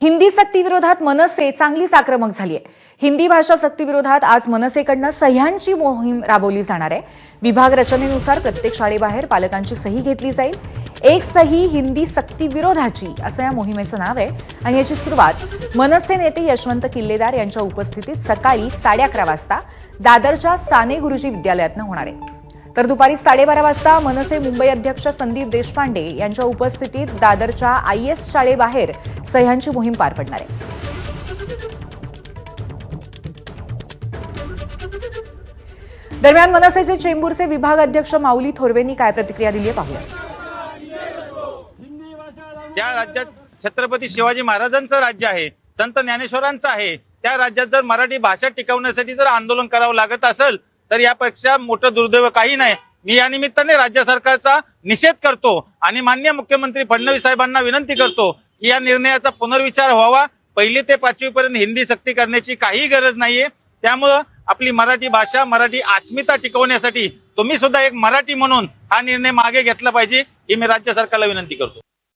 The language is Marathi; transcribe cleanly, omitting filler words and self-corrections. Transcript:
हिंदी सक्तीविरोधात मनसे चांगलीच आक्रमक झाली आहे। हिंदी भाषा सक्तीविरोधात आज मनसेकडून सह्यांची मोहीम राबवली जाणार आहे। विभाग रचनेनुसार प्रत्येक शाळेबाहेर पालकांची सही घेतली जाईल। एक सही हिंदी सक्तीविरोधाची असं या मोहिमेचं नाव आहे आणि याची सुरुवात मनसे नेते यशवंत किल्लेदार यांच्या उपस्थितीत सकाळी 11:30 वाजता दादरच्या साने गुरुजी विद्यालयातून होणार आहे। तर दुपारी 12:30 वाजता मनसे मुंबई अध्यक्ष संदीप देशपांडे यांच्या उपस्थितीत दादरच्या आयएस शाळेबाहेर सह्यांची मोहीम पार पडणार आहे। दरम्यान मनसेचे चेंबूरचे विभाग अध्यक्ष माऊली थोरवेंनी काय प्रतिक्रिया दिली आहे पाहूया। ज्या राज्यात छत्रपती शिवाजी महाराजांचं राज्य आहे, संत ज्ञानेश्वरांचं आहे, त्या राज्यात जर मराठी भाषा टिकवण्यासाठी जर आंदोलन करावं लागत असेल तर यापेक्षा मोठं दुर्दैव काही नाही। मी या निमित्ताने राज्य सरकारचा निषेध करतो आणि माननीय मुख्यमंत्री फडणवीस साहेबांना विनंती करतो की या निर्णयाचा पुनर्विचार व्हावा। 1ली ते 5वी पर्यंत हिंदी सक्ती करण्याची काही गरज नाहीये। त्यामुळे आपली मराठी भाषा, मराठी अस्मिता टिकवण्यासाठी तुम्ही सुद्धा एक मराठी म्हणून हा निर्णय मागे घेतला पाहिजे ही मी राज्य सरकारला विनंती करतो।